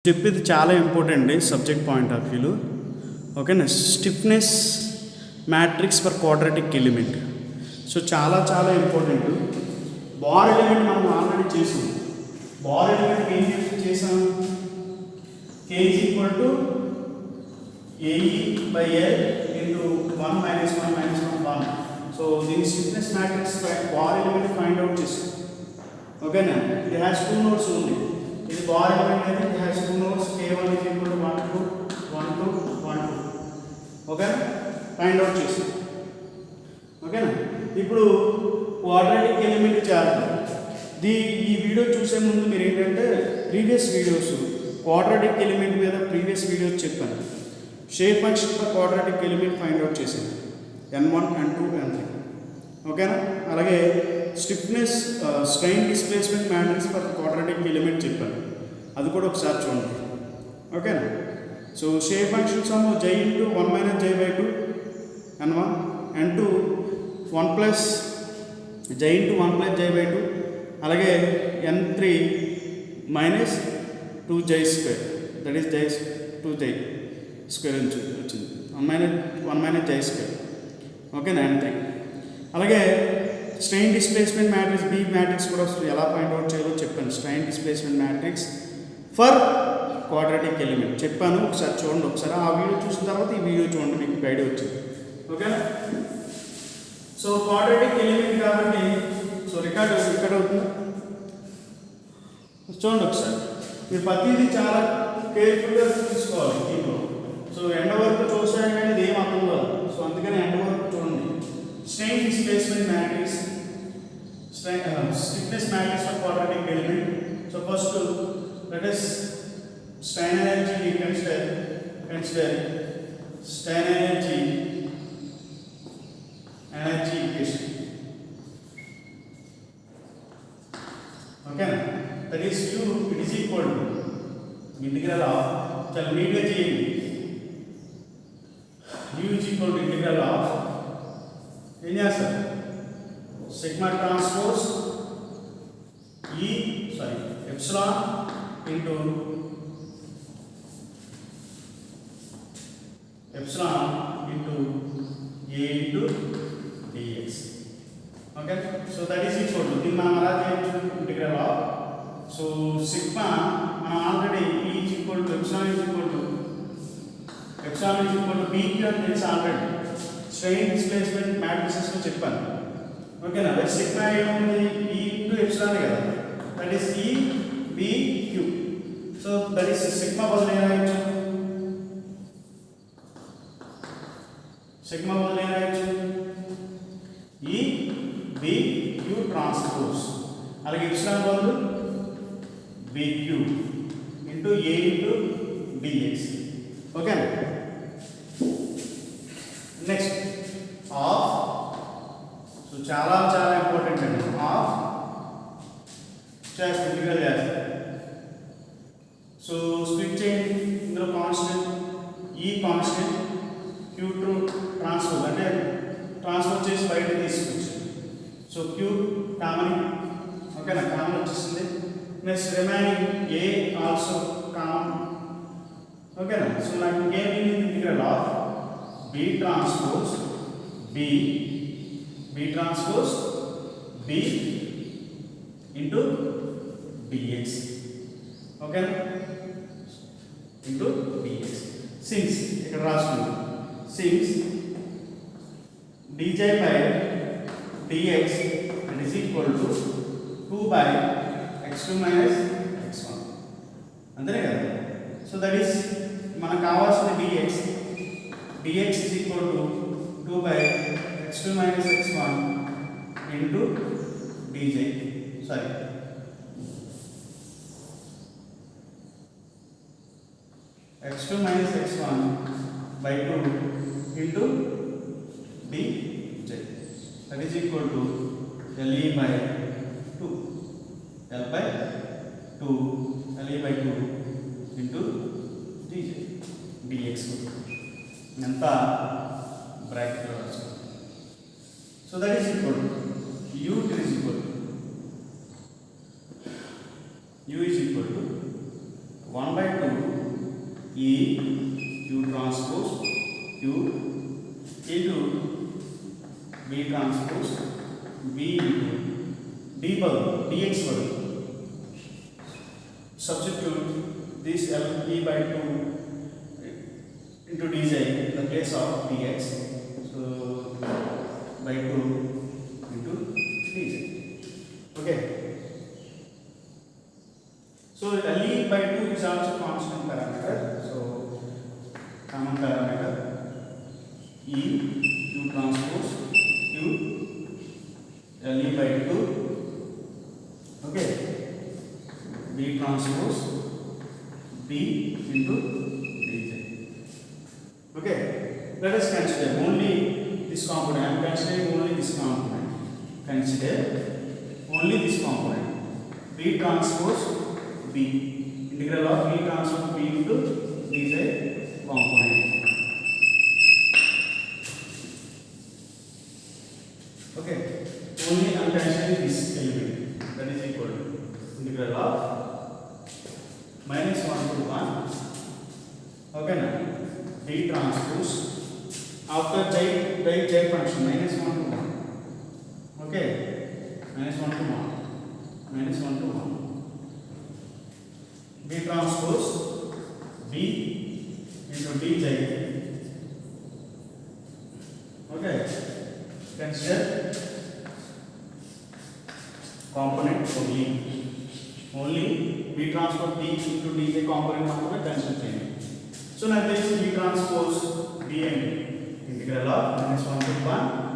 చెప్పేది చాలా ఇంపార్టెంట్ అండి సబ్జెక్ట్ పాయింట్ ఆఫ్ వ్యూలో. ఓకేనా? Stiffness matrix for quadratic element. So చాలా చాలా ఇంపార్టెంట్. బార్ ఎలిమెంట్ మనం ఆల్రెడీ చేసాం. బార్ ఎలిమెంట్ ఏం చేసాం? K is equal to AE by L into 1 minus 1 minus 1 1. So దీని stiffness matrix bar element find out చేసాం. ఓకేనా? ఇది హ్యాస్ 2 నోడ్స్ ఉంది. ఇది బార్ ఎలిమెంట్ అయితే it has 2 nodes. K1 is equal to 1 2 1 2 1 2. ఓకేనా? ఫైండ్ అవుట్ చేసాం. ఓకేనా? ఇప్పుడు క్వాడ్రాటిక్ ఎలిమెంట్ చేద్దాం. ఈ వీడియో చూసే ముందు మీరు ఏంటంటే ప్రీవియస్ వీడియోస్ క్వాడ్రాటిక్ ఎలిమెంట్ మీద ప్రీవియస్ వీడియోస్ చెప్పాను. Shape function for quadratic element find out చేశాను. n1 n2 n3. ఓకేనా? అలాగే stiffness strain displacement matrix for quadratic element చెప్పాను. అది కూడా ఒకసారి చూడండి. ఓకేనా? So shape functions of j into 1 minus j by 2 n1 n2 1 plus j into 1 plus j by 2 అలాగే n3 minus 2j square, that is j 2j square వచ్చింది. 1 minus j square. ఓకేనా? n3 అలాగే strain displacement matrix B matrix కూడా ఎలా find out చేయాలో చెప్పాను. Strain displacement matrix for quadratic element చెప్పాను. ఒకసారి చూడండి. ఒకసారి ఆ వీడియో చూసిన తర్వాత ఈ వీడియో చూడండి, మీకు గైడ్ వచ్చింది. ఓకేనా? సో క్వాడ్రాటిక్ ఎలిమెంట్ కాబట్టి సో రికార్డ్ అవుతుంది. చూడండి ఒకసారి. మీరు ప్రతిదీ చాలా కేర్ఫుల్గా తీసుకోవాలి దీంట్లో. సో ఎండ వరకు చూసాను కానీ ఇది ఏం అర్థం కాదు. సో అందుకని ఎండ వరకు చూడండి. Strain displacement matrix, stiffness matrix for quadratic element. So first let us strain energy we consider strain energy equation. Okay, that is u, it is equal to integral of chalo neatga cheyandi. U is equal to integral of em chestam sigma transpose epsilon into a into dx. Okay, so that is equal to this మనం అలా చేయొచ్చు integral of. So sigma మనం already e is equal to epsilon is equal to bq అని తెలుసు already. Strain displacement matrices లో చెప్పాను. ఓకేనా? Sigma ఏముంది? e into epsilon కదా, that is e b q. So that is sigma బదులు ఏమైనా ఈ బి క్యూ ట్రాన్స్పోజ్, అలాగే ఎప్సిలాన్ బదులు B Q into A into dx. Okay, next off. So చాలా చాలా ఇంపార్టెంట్ అండి. ఆఫ్ చేస్తే ఇంటిగ్రల్ చేస్తే సో స్ప్లిట్ చేయండి. ఇందులో కాన్స్టెంట్ ఈ కాన్స్టెంట్ క్యూ టు ట్రాన్స్ఫర్ అంటే ట్రాన్స్ఫర్ చేసి బయట తీసుకోవచ్చు. So Q common. ఓకేనా? కామన్ వచ్చేసింది. Next remaining A also common. ఓకేనా? సో నాకు ఇంకేం integral of B transpose B into D X. ఓకేనా? Into D X. సిన్స్ ఇక్కడ రాసుకుందాం. Since dj by dx is equal to 2 by x2 minus x1. అంతే కదా? సో దట్ ఈస్ మనకు కావాల్సిన dx is equal to 2 by x2 minus x1 into dj. Sorry, x2 minus x1 by 2 into dj, that is equal to LE by 2 LE by 2 into dj dx. ఎంత bracket లో రాసుకోండి. So that is equal to u is equal to 1/2 E Q transpose Q into B transpose B into D bubble dx bubble. Substitute this L E by 2 into dz in the place of dx. So by 2 into dz. Okay. So L E by 2 is also constant parameter. So common parameter E Q transpose Q L E by 2. Okay. B transpose B into dz. Okay. Let us consider only this component. I am considering only this component. Consider only this component. B transpose B. Integral of B transpose B into dz component. Okay. Only I am considering this element. That is equal to integral of minus 1 to 1. Okay na? B transpose after j function minus 1 to 1. Okay, minus 1 to 1, minus 1 to 1. B transpose B into dj. Okay, consider component only B transpose B into dj component component consider. So now this B transpose B and integral of minus 1 to 1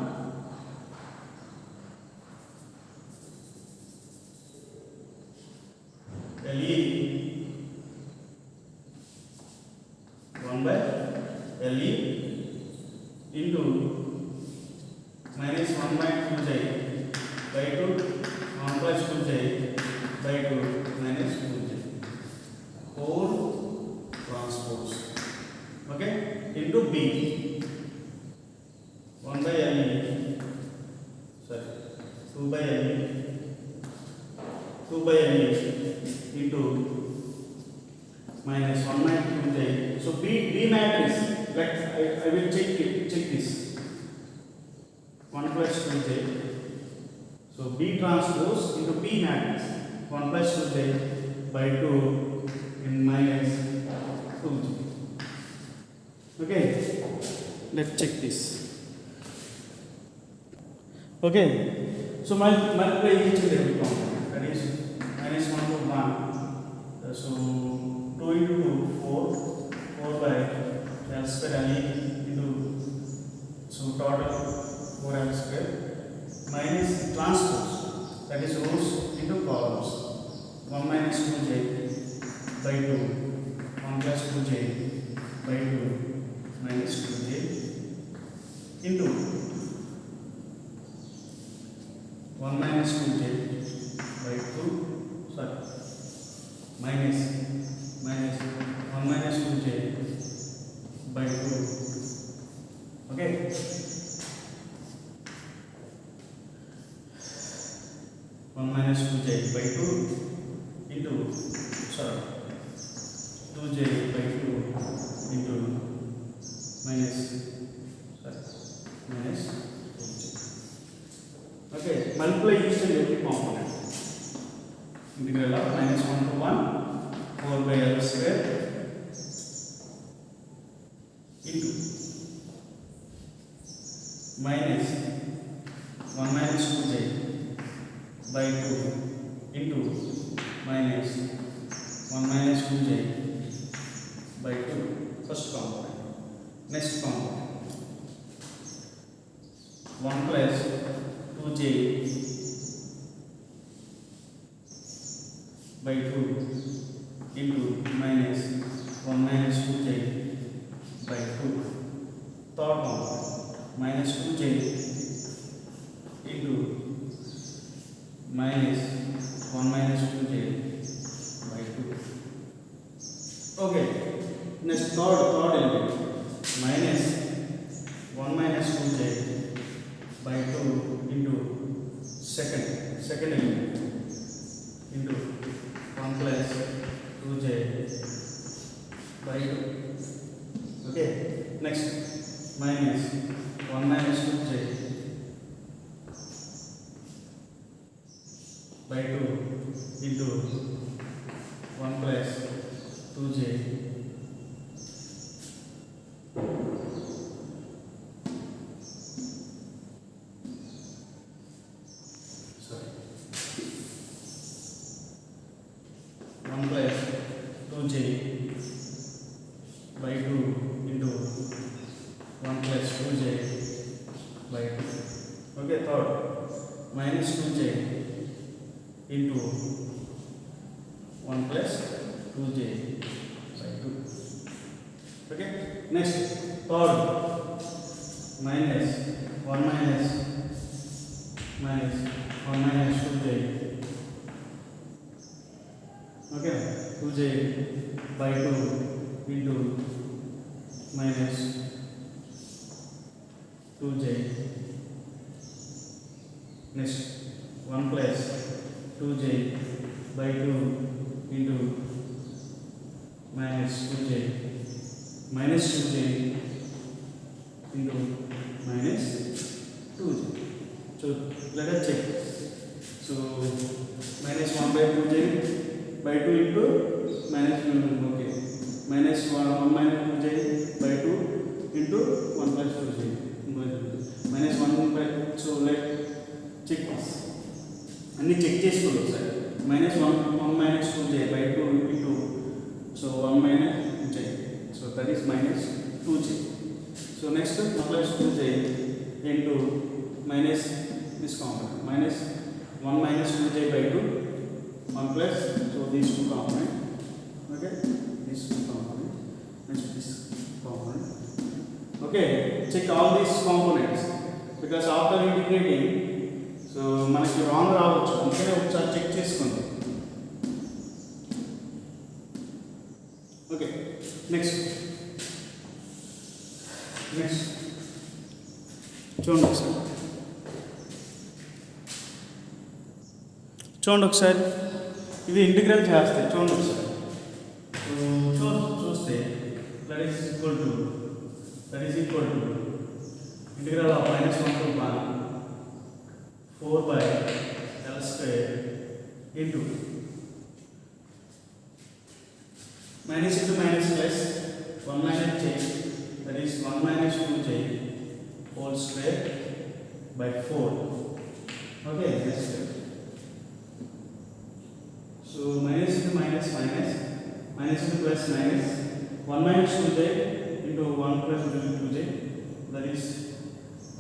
LE 1 by LE into minus 1 by 2j by 2 1 plus 2j by 2 minus 2j whole transpose. Okay, into B 1 by LE, sorry 2 by LE, 2 by LE into minus 1 by 2j. So B matrix, I will check this 1 plus 2j. So B transpose into B matrix 1 plus 2j by 2 in minus 2j. Okay, let's check this. Okay, so multiply each and every component. That is minus 1 to 1. So 2 into 2, 4, 4 by L square LE into, so total 4 L square minus transpose, that is rows into columns. 1 minus 2j by 2, 1 plus 2j by 2 minus 2j into 1 minus 2j by 2, sorry, minus 1 minus 2j by 2. Okay. One minus 2j by 2 into, sorry, 2j by 2 into minus 2j. Okay, multiply each and every component. Integral of minus 1 to 1, 4 by L square into minus 1 minus 2j by 2 into minus 1 minus 2j by 2, first component. Next component 1 plus 2j by 2 into minus 1 minus 2j by 2. Third component minus 2j into minus 1 minus 2j by 2. Okay, next third element minus 1 minus 2j by 2 into second element into 1 plus 2j by by 2. Okay, next minus 1 minus 2j by 2 into 1 plus 2j sorry 1 plus 2j by 2 into 1 plus 2j by 2. Okay, third minus 2j into 1 plus 2j by 2. Okay, next third minus 1 minus 1 minus 2j. Okay, 2j by 2 into minus 2j. Next 1 plus 2j by 2 into minus 2j into minus 2j. So let us check. So minus 1 by 2j by 2 into minus 2. Okay, minus 1 minus 2j by 2 into 1 plus 2j minus 1 by. So let check this. అన్ని check చేసుకోండి ఒకసారి. minus 1 minus 2j by 2 into so 1 minus j, so that is minus 2j. So next 1 plus 2j into minus this component minus 1 minus 2j by 2 1 plus, so these two component. Okay, these two component, next this component. Okay, check all these components because after integrating so మనకి wrong రావచ్చు, అందుకనే ఒకసారి check చేసుకోండి. Okay, next చూడండి ఒకసారి ఇది integral చేస్తాయి. చూడండి ఒకసారి చూస్తే that is equal to integral of minus 1 to 1 4 by L square into minus into minus plus 1 minus j, that is 1 minus 2j whole square by 4. Okay, next step. So minus into minus into plus minus 1 minus 2j into 1 plus 2j, that is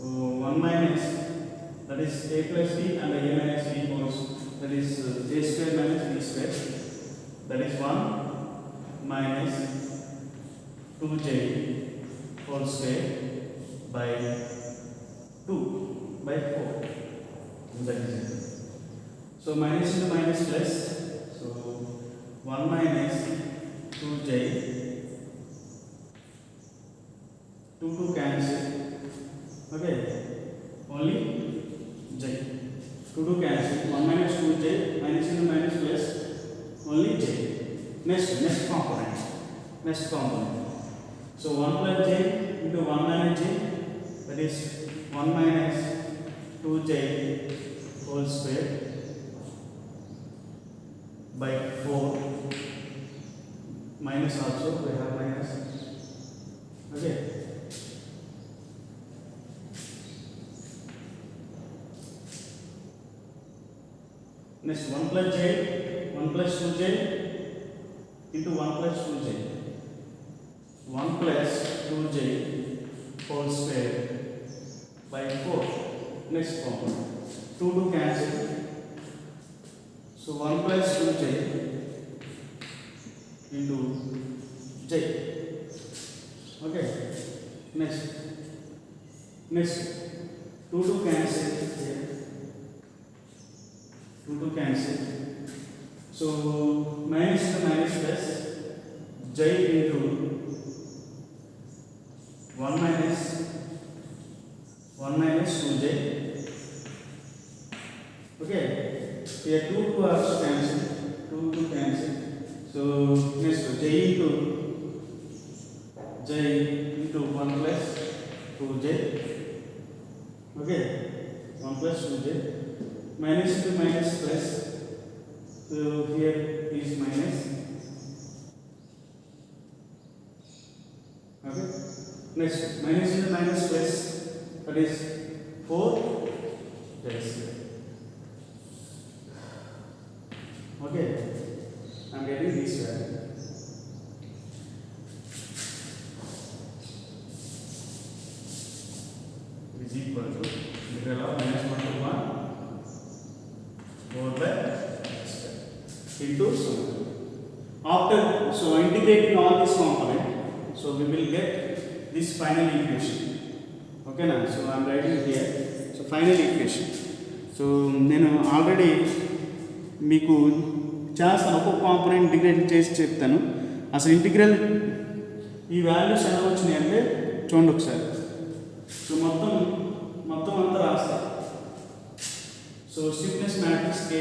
1 minus, that is a plus b and a minus b wholes, that is a square minus b square, that is 1 minus 2j whole square by 2 by 4. That is it. So minus into minus plus, so 1 minus 2j, 2 cancel. Okay, only j, 2 cancel, 1 minus 2j minus into minus plus only j. Next component. So 1 plus j into 1 minus j, that is 1 minus 2j whole square by 4. Minus also we have minus. Okay. Next 1 plus j, 1 plus 2j into 1 plus 2j, 1 plus 2j whole square by 4. Next component, 2 cancel, so 1 plus 2j into j. Okay, next 2 cancel here. 2 cancel, so minus to minus plus j into 1 minus 2j. Okay, here 2 are cancel, 2 cancel, so next j into j into 1 plus 2j. Okay, 1 plus 2j. Minus into minus plus. So here is minus. Okay. Next, minus into minus plus. That is 4. Yes. Okay. I am getting this value. Is equal to integral of minus 1 to 1 4 by x into sum. After integrating all this component, so we will get this final equation. Okay na? So I am writing here. So final equation. So నేను already మీకు చేస్తాను, ఒక్కొక్క component integrate చేసి చెప్తాను. అసలు integral ఈ values ఎలా వచ్చినాయి అంటే చూడండి ఒకసారి. సో మొత్తం అంతా రాస్తా. సో స్టిఫ్నెస్ మ్యాట్రిక్స్ కే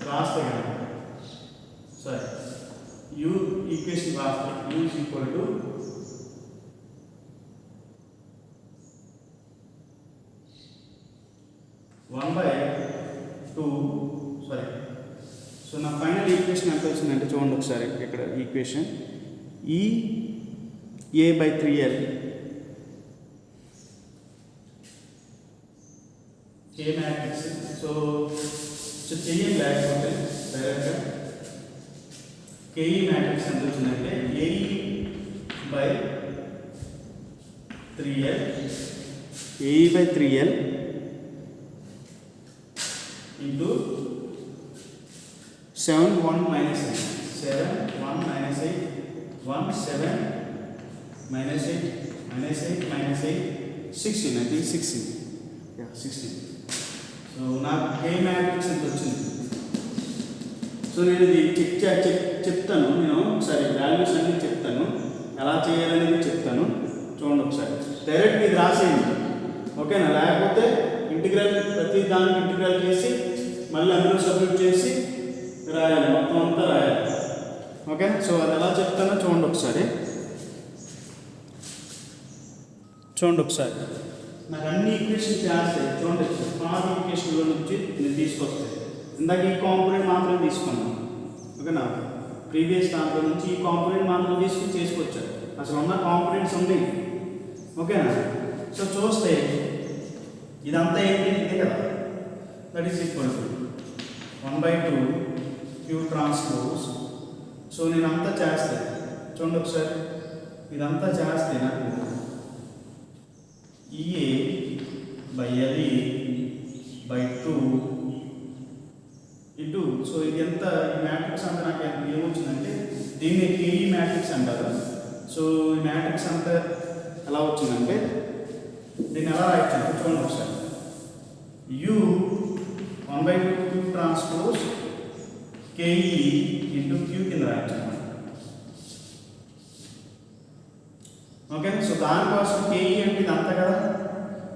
రాస్తా కదా, సరే యూ ఈక్వేషన్ రాస్తా. You is equal to so నా ఫైనల్ ఈక్వేషన్ ఎంత వచ్చిందంటే చూడండి ఒకసారి ఇక్కడ equation a/3l k matrix. So చెయ్యం లేకపోతే డైరెక్ట్గా KE మ్యాట్రిక్స్ ఎంత వచ్చిందంటే AE/3l into 7 1 minus 8 7 1 minus 8 1 7 minus 8 minus 8 minus 8 16. I think 16. Yeah, 16. So నాకు K మ్యాట్రిక్స్ ఎంత వచ్చింది. సో నేను ఇది చెప్తాను. నేను ఒకసారి వాల్యూస్ అన్ని చెప్తాను, ఎలా చేయాలనేది చెప్తాను. చూడండి ఒకసారి డైరెక్ట్ ఇది రాసేయండి. ఓకేనా? లేకపోతే ఇంటిగ్రల్ ప్రతి దానికి ఇంటిగ్రల్ చేసి మళ్ళీ అందులో సబ్మిట్ చేసి రాయాలి, మొత్తం అంతా రాయాలి. ఓకే, సో అది ఎలా చెప్తానో చూడండి ఒకసారి. నాకు అన్ని ఈక్వేషన్ చేస్తాయి. చూడండి, పాత ఈక్వేషన్లో నుంచి నేను తీసుకొస్తాయి. ఇందాక ఈ కాంపోనెంట్ మాత్రం తీసుకున్నాను. ఓకేనా? ప్రీవియస్ దాంట్లో నుంచి ఈ కాంపోనెంట్ మాత్రం తీసుకుని చేసుకొచ్చాను. అసలు ఉన్న కాంపోనెంట్స్ ఉన్నాయి. ఓకేనా? సో చూస్తే ఇదంతా ఏంటి, ఇదే కదా. That is equal to 1/2 Q transpose. So నేను అంతా చేస్తాను. చూడండి ఒకసారి, ఇదంతా చేస్తే నాకు EA/LE/2 ఇంటూ, సో ఇది ఎంత ఈ మ్యాట్రిక్స్ అంతా నాకు ఏమొచ్చిందంటే దీన్ని KE మ్యాట్రిక్స్ అంటారు. సో ఈ మ్యాట్రిక్స్ అంతా ఎలా వచ్చిందంటే దీన్ని ఎలా రాయించాను చూడండి ఒకసారి. U 1/2 Q transpose KE into Q కింద రాయించాను. ఓకే, సో దానికోసం KE అంటే ఇది అంతా కదా.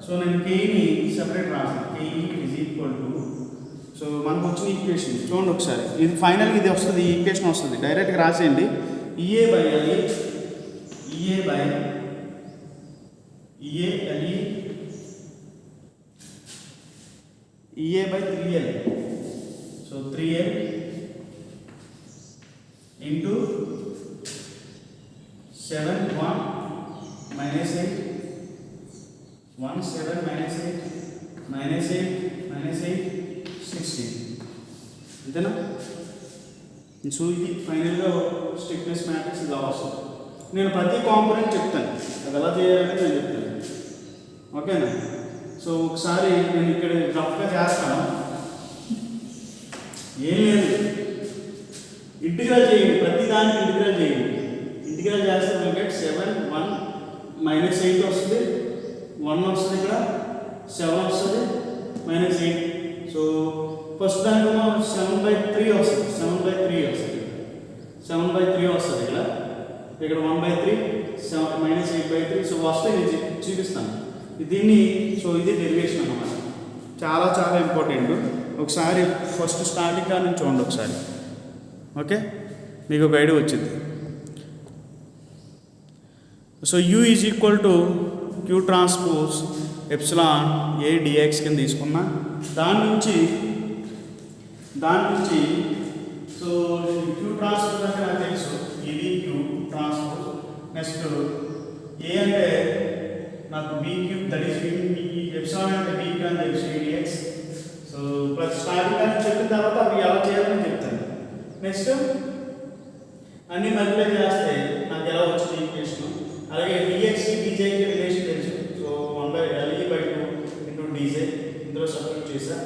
సో నేను KEని సెపరేట్ రాసాను. KE is equal to, so మనకు వచ్చిన ఈక్వేషన్ చూడండి ఒకసారి. ఇది ఫైనల్గా ఇది వస్తుంది, ఈ ఈక్వేషన్ వస్తుంది. డైరెక్ట్గా రాసేయండి. EA/LE EA/3l. So 3l into 7 1 minus 8 1 7 minus 8 minus 8 minus 8 16. అంతేనా? సో ఇది ఫైనల్గా స్టిఫ్నెస్ మ్యాట్రిక్స్ ఇలా వస్తుంది. నేను ప్రతి కాంపోనెంట్ చెప్తాను, అది ఎలా చేయాలంటే నేను చెప్తాను. ఓకేనా? సో ఒకసారి నేను ఇక్కడ రఫ్గా చేస్తాను. ఏం లేదు, ఇంటిగ్రల్ చేయండి, ప్రతి దానికి ఇంటిగ్రల్ చేయండి. ఇంటిగ్రల్ చేస్తే విల్ గెట్ 7 1 minus 8 వస్తుంది, 1 వస్తుంది, ఇక్కడ 7 వస్తుంది, minus 8. సో ఫస్ట్ దాంట్లో 7/3 వస్తుంది, 7/3 వస్తుంది, 7/3 వస్తుంది. ఇక్కడ 1/3 minus 8/3. సో వస్తే నేను చూపిస్తాను దీన్ని. సో ఇది డెరివేషన్ అన్నమాట. చాలా చాలా ఇంపార్టెంట్. ఒకసారి ఫస్ట్ స్టార్టింగ్ గా నుంచి చూడండి ఒకసారి. ఓకే, మీకు ఒక ఐడియా వచ్చింది. So u is equal to Q transpose epsilon A dx కింద తీసుకున్నా. దాని నుంచి సో క్యూ ట్రాన్స్పోజ్ అంటే నాకు తెలుసు, ఇది క్యూ ట్రాన్స్పోజ్. నెక్స్ట్ ఏ అంటే నాకు B Q, that is epsilon అంటే బీ క్యూ అని తెలుసు, ఏడిఎక్స్. సో ప్లస్ స్టార్టింగ్ అని చెప్పిన తర్వాత అవి ఎలా చేయాలని చెప్తాను. నెక్స్ట్ అన్ని మల్టిప్లై చేస్తే నాకు ఎలా వచ్చింది ఈక్వేషన్. అలాగే డిఎక్స్కి డీజేకి రిలేషన్ తెలుసు. సో 1/LE/2 ఇంటూ డీజే ఇందులో సబ్స్టిట్యూట్ చేశా.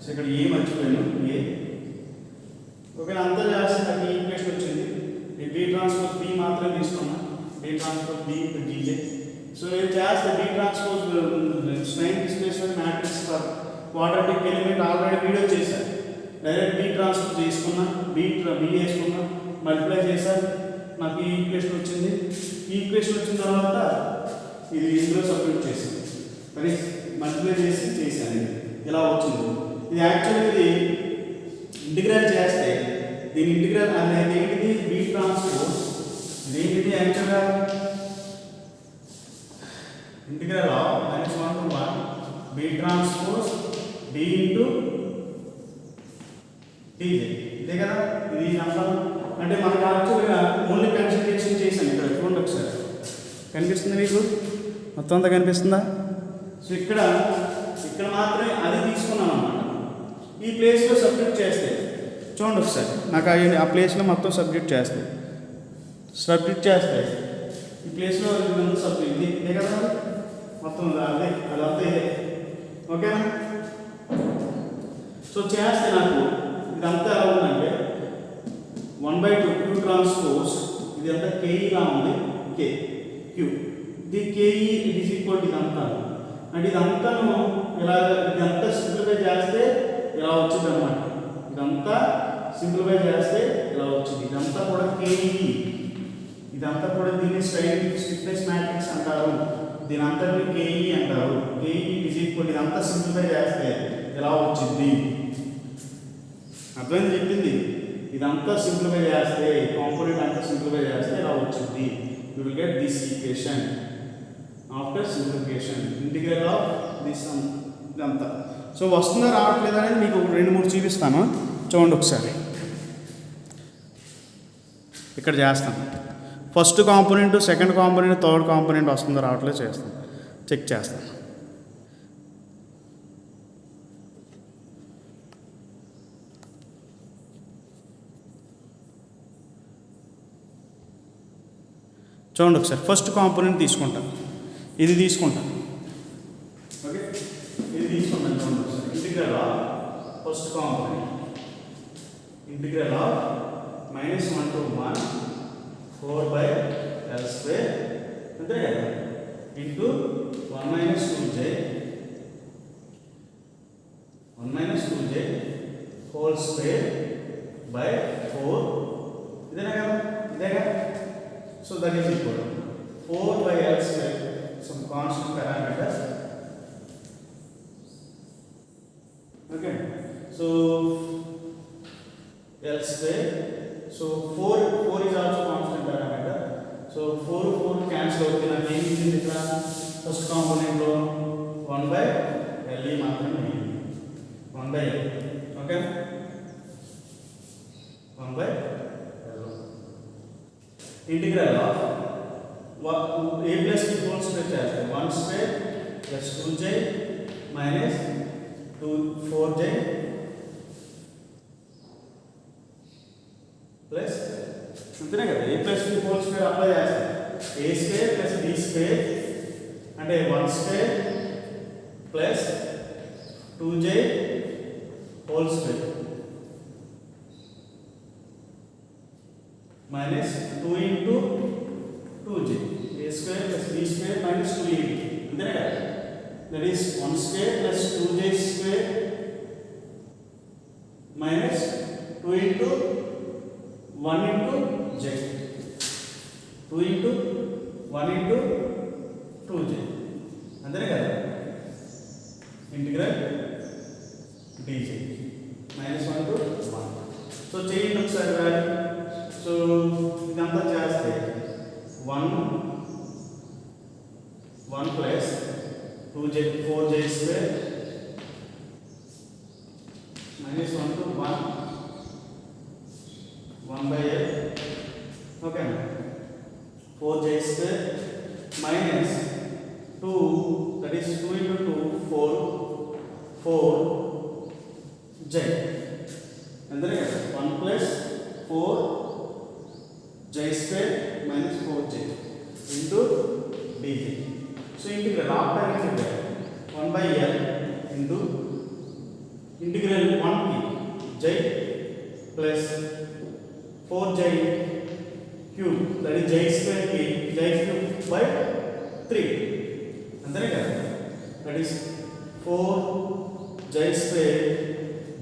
సో ఇక్కడ ఏ మర్చిపోయాను, ఏ ఓకేనా. అంతా చేస్తే నాకు ఈ ఈక్వేషన్ వచ్చింది. ఈ బీ ట్రాన్స్పోజ్ బీ మాత్రమే తీసుకున్నా, B transpose B into DJ. So ఇది చేస్తే B transpose strain displacement matrix for quadratic element already video చేశాను. డైరెక్ట్ బీ ట్రాన్స్పోజ్ చేసుకున్నా, బీ వేసుకున్నా, మల్టిప్లై చేశాను, నాకు ఈ ఈక్వేషన్ వచ్చింది. ఈ ఈక్వేషన్ వచ్చిన తర్వాత ఇది ఇందులో సబ్స్టిట్యూట్ చేసింది, మరి మల్టిప్లై చేశాను, ఇలా వచ్చింది. ఇది యాక్చువల్గా ఇది ఇంటిగ్రల్ చేస్తే దీని ఇంటిగ్రల్ అనేది ఏంటిది, బీ ట్రాన్స్పోజ్. ఇదేంటిది యాక్చువల్గా integral of -1 to 1 B transpose D into DJ, ఇదే కదా. ఇది నంబర్ అంటే మనకు యాక్చువల్గా ఓన్లీ కన్సిడరేషన్ చేశాను. ఇక్కడ చూడండి ఒకసారి, కనిపిస్తుంది మీకు, మొత్తం అంతా కనిపిస్తుందా. సో ఇక్కడ మాత్రమే అది తీసుకున్నాను అన్నమాట. ఈ ప్లేస్లో సబ్జెక్ట్ చేస్తే చూడండి ఒకసారి, నాకు ఆ ప్లేస్లో మొత్తం సబ్జెక్ట్ చేస్తే ఈ ప్లేస్లో సబ్జెక్ట్ ఇదే కదా మొత్తం, అదే అదంతా ఇదే, ఓకేనా. సో చేస్తే నాకు ఇదంతా ఎలా ఉందంటే 1/2 క్యూ ట్రాన్స్పోజ్, ఇది అంతా కేఈలా ఉంది, కే క్యూ, ఇది కేఈ ఈజ్ ఈక్వల్ టు ఇదంతా. అంటే ఇదంతాను ఇలా ఇదంతా సింప్లిఫై చేస్తే ఇలా వచ్చింది అనమాట. ఇదంతా సింప్లిఫై చేస్తే ఇలా వచ్చింది. ఇదంతా కూడా కేఈ, ఇదంతా కూడా దీన్ని స్టిఫ్నెస్ మ్యాట్రిక్స్ అంటారు, దీని అంతటిని కేఈ అంటారు. కేఈ ఈజ్ ఈక్వల్ ఇదంతా సింప్లిఫై చేస్తే ఇలా వచ్చింది. అర్థమైంది చెప్పింది. ఇదంతా సింప్లిఫై చేస్తే, కాంపోనెంట్ అంతా సింప్లిఫై చేస్తే ఇలా వచ్చింది. You will get this equation after simplification, integral of this ఇదంతా. సో వస్తుందా రావట్లేదా అనేది మీకు 2-3 చూపిస్తాను, చూడండి ఒకసారి. ఇక్కడ చేస్తాను, first component, second component, third component వస్తుందో రావట్లేదు చేస్తాను, చెక్ చేస్తాను. చూడండి ఒకసారి, ఫస్ట్ కాంపోనెంట్ తీసుకుంటాను, ఇది తీసుకుంటాను, ఓకే, ఇది తీసుకుంటాను. చూడండి ఒకసారి, integral of first component, integral of -1 to 1 4/L² అంతే కదా, into 1 - 2j whole square by 4, ఇదేనా కదా, ఇదేగా. So that is equal to 4/L², some constant parameter. Okay, so L², so 4 is also constant parameter. So 4 cancel అవుతుంది. నాకు ఏం ఇచ్చింది ఇక్కడ, ఫస్ట్ కాంపోనెంట్ లో 1/LE మాత్రమే, 1/L, okay, 1/L. Integral of a plus b whole square చేస్తే 1² plus 2j minus 4j plus అంతేనే కదా, a plus b whole square apply చేస్తే a² plus b² అంటే 1² plus 2j whole square minus 2 into 2j, a² plus b² minus 2ab, అంతేనా కదా. That is 1² plus 2j² minus 2 into 1 into j, 2 into 1 into 2j, అంతేనా కదా. Integral dj -1 to 1. So చేయండి ఒకసారి value. So ఇదంతా చేస్తే 1 2j 4j square minus 1 to 1 1 by l. Okay, 4j square minus 2, that is 2 into 2 4j, and then 1 plus 4j square minus 4j into dj. So integral after integral 1 by l into integral 1 j plus 4j cube, that is j square k j cube by 3, and then that is 4j square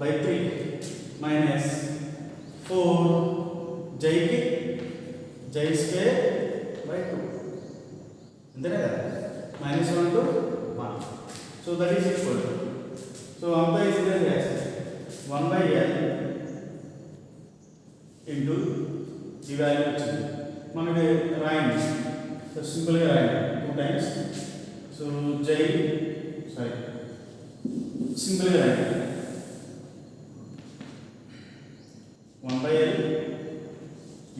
by 3 minus 4j square by 2, and then minus 1 to 1. So that is equal to, so amta is there as 1 by l into the value వచ్చింది మనకి రాయండి. So simple గా రాయండి 2 times. So simple గా రాయండి 1 by l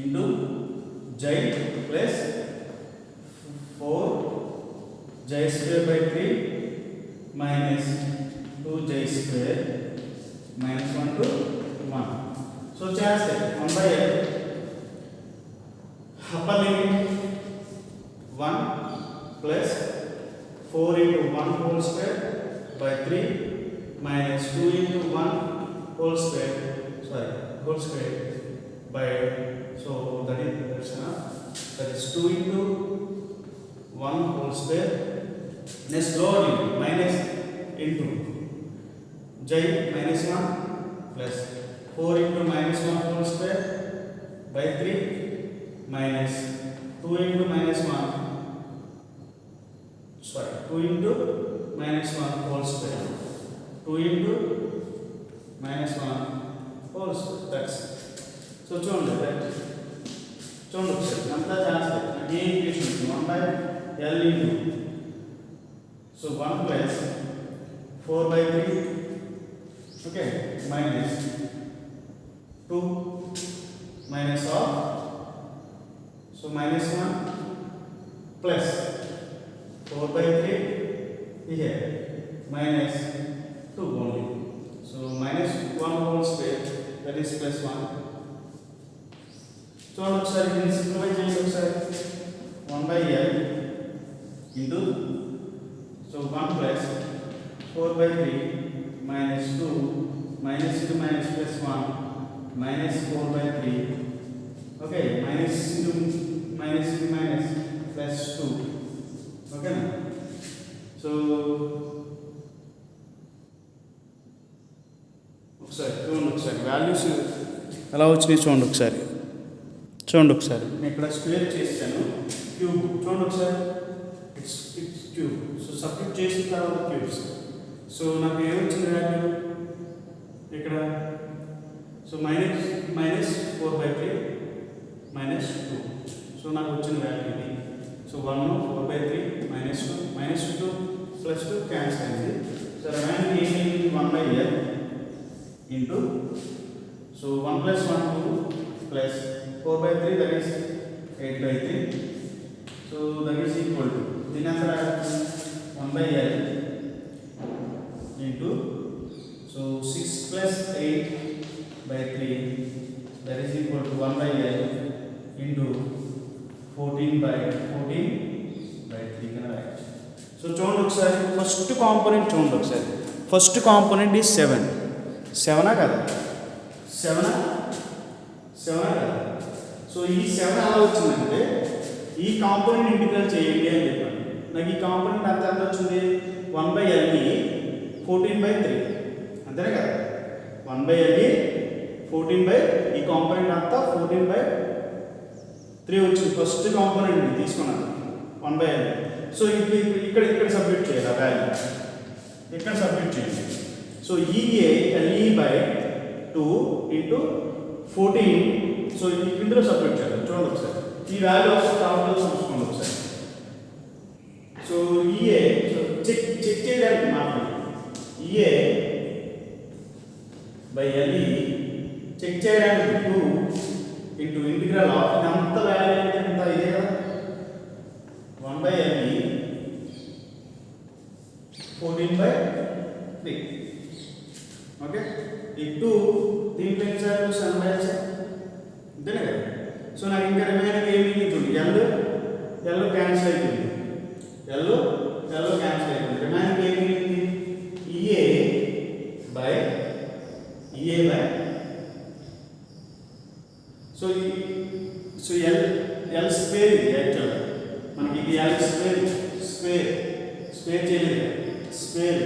into j plus 4j square by 3 minus 2j square minus 1 to 1. So just 1 by l upper limit 1 plus 4 into 1 whole square by 3 minus 2 into 1 whole square by, so that is 2 into 1 whole square. Next lower limit minus into j minus 1 plus 4 into minus 1 whole square by 3 minus 2 into minus 1 whole square, 2 into minus 1 whole square. That's so చూడండి ఒకసారి అంతా చేస్తే ఏ equation 1 by l into, so 1 plus 4 by 3, okay, minus 2 minus of, so minus 1 plus 4 by 3 here minus 2 only, so minus 1 whole square, that is plus 1. So ఒకసారి దీన్ని simplify చేయండి ఒకసారి 1 by l into, so 1 plus 4 by 3 minus 2 minus into minus plus 1 minus 4 by 3, okay, minus into minus plus 2, okay na. So ఒకసారి values ఎలా వచ్చినాయి చూడండి ఒకసారి నేను ఇక్కడ స్క్వేర్ చేశాను క్యూబ్, చూడండి ఒకసారి ఇట్స్ క్యూబ్. సో సబ్స్టిట్యూట్ చేసిన తర్వాత క్యూబ్స్, సో నాకు ఏమొచ్చింది వాల్యూ ఇక్కడ, so minus 4 by 3 minus 2, so నాకు వచ్చిన వాల్యూ ఇది. So 1 4 by 3 minus 2 plus 2 cancel అయింది. సో రిమైనింగ్ ఏమైంది 1 by l into, so 1 plus 1 2 plus 4 by 3, that is 8 by 3. So that is equal to, దీని answer 1 by l into, so 6 plus 8 by 3, that is equal to 1 by l into 14 by 3 కింద రాయొచ్చు. So చూడండి ఒకసారి first component చూడండి ఒకసారి. First component is 7 కదా, 7 కదా. So ఈ 7 ఎలా వచ్చిందంటే ఈ కాంపోనెంట్ ఇంటిగ్రల్ చేయండి అని చెప్పాను. నాకు ఈ కాంపోనెంట్ అంతా ఎంత వచ్చింది 1 by l 14 by 3, అంతేనే కదా. 1 by l 14 by, ఈ కాంపోనెంట్ అంతా 14 by 3 వచ్చింది. ఫస్ట్ కాంపోనెంట్ తీసుకున్నాను 1 by l. సో ఇక్కడ సబ్మిట్ చేయాలి ఆ వాల్యూ, ఇక్కడ సబ్మిట్ చేయండి. So E A L E by 2 into 14, సో ఇందులో సబ్మిట్ చేయాలి. చూడండి ఒకసారి ఈ వాల్యూ వస్తుంది చూసుకోండి ఒకసారి. సో ఈఏ చెక్ చెక్ చేయడానికి మాత్రమే. ఈఏ బై ఎల్ఈ చెక్ చేయడానికి 2 ఇంటూ ఇంటిగ్రల్ ఆఫ్ ఇదంతా వాల్యూ ఎంత ఇదే కదా 1/LE 14/3. ఓకే, ఈ 2 దీంట్లో ఏం సార్ 7/7 అంతేనే కదా. సో నాకు ఇంకా రిమైనింగ్ ఏమి మిగులుతుంది? ఎల్ క్యాన్సిల్ అవుతుంది, ఎల్ క్యాన్సిల్ అవుతుంది. రిమైనింగ్ ఏమి మిగిలింది? EA by so L square ఇది యాక్చువల్గా మనకి ఇది ఎల్ స్క్వేర్ చేయలేదు, స్క్వేర్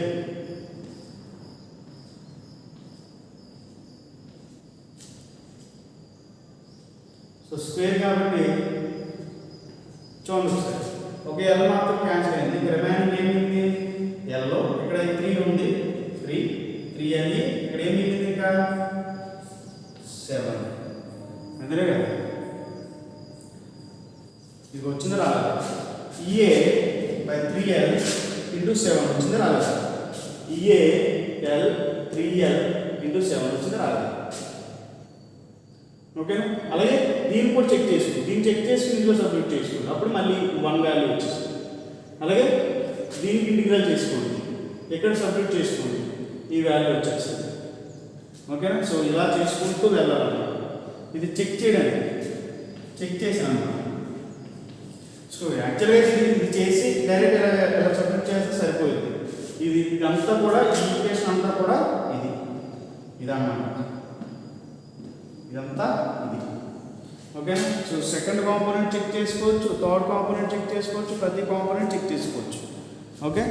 సో స్క్వేర్ కాబట్టి చూడండి సార్ ఒక ఎల్ మాత్రం క్యాన్సిల్ అయింది. ఇంకా రిమైనింగ్ ఏమింది? ఎల్లో ఇక్కడ 3 ఉంది, 3 అని ఇక్కడ ఏం మిగిలింది? ఇంకా 7 అంతే కదా. ఇది వచ్చింది రాలేదు. ఈఏ బై 3L ఇంటూ 7 వచ్చింది రాలేదు. ఈఏ ఎల్ 3L ఇంటూ 7 వచ్చింది రాలేదు. ఓకేనా? అలాగే దీన్ని కూడా చెక్ చేసుకుంది, దీన్ని చెక్ చేసుకుని ఇందులో సబ్మిట్ చేసుకోండి, అప్పుడు మళ్ళీ 1 వాల్యూ వచ్చేస్తుంది. అలాగే దీనికి ఇంటిగ్రల్ చేసుకోండి, ఎక్కడ సబ్మిట్ చేసుకోండి, ఈ వాల్యూ వచ్చేస్తుంది. ఓకేనా? సో ఇలా చేసుకుంటూ వెళ్ళాలన్నమాట. ఇది చెక్ చేయడానికి చెక్ చేశాను అన్నమాట. సో యాక్చువల్గా ఇది చేసి డైరెక్ట్ ఎలా సబ్మిట్ చేస్తే సరిపోయింది. ఇదంతా కూడా ఈ ఈక్వేషన్ అంతా కూడా ఇదన్నమాట, ఇదంతా ఇది. ఓకేనా? సో సెకండ్ కాంపోనెంట్ చెక్ చేసుకోవచ్చు, థర్డ్ కాంపోనెంట్ చెక్ చేసుకోవచ్చు, ప్రతి కాంపోనెంట్ చెక్ చేసుకోవచ్చు. ఓకే.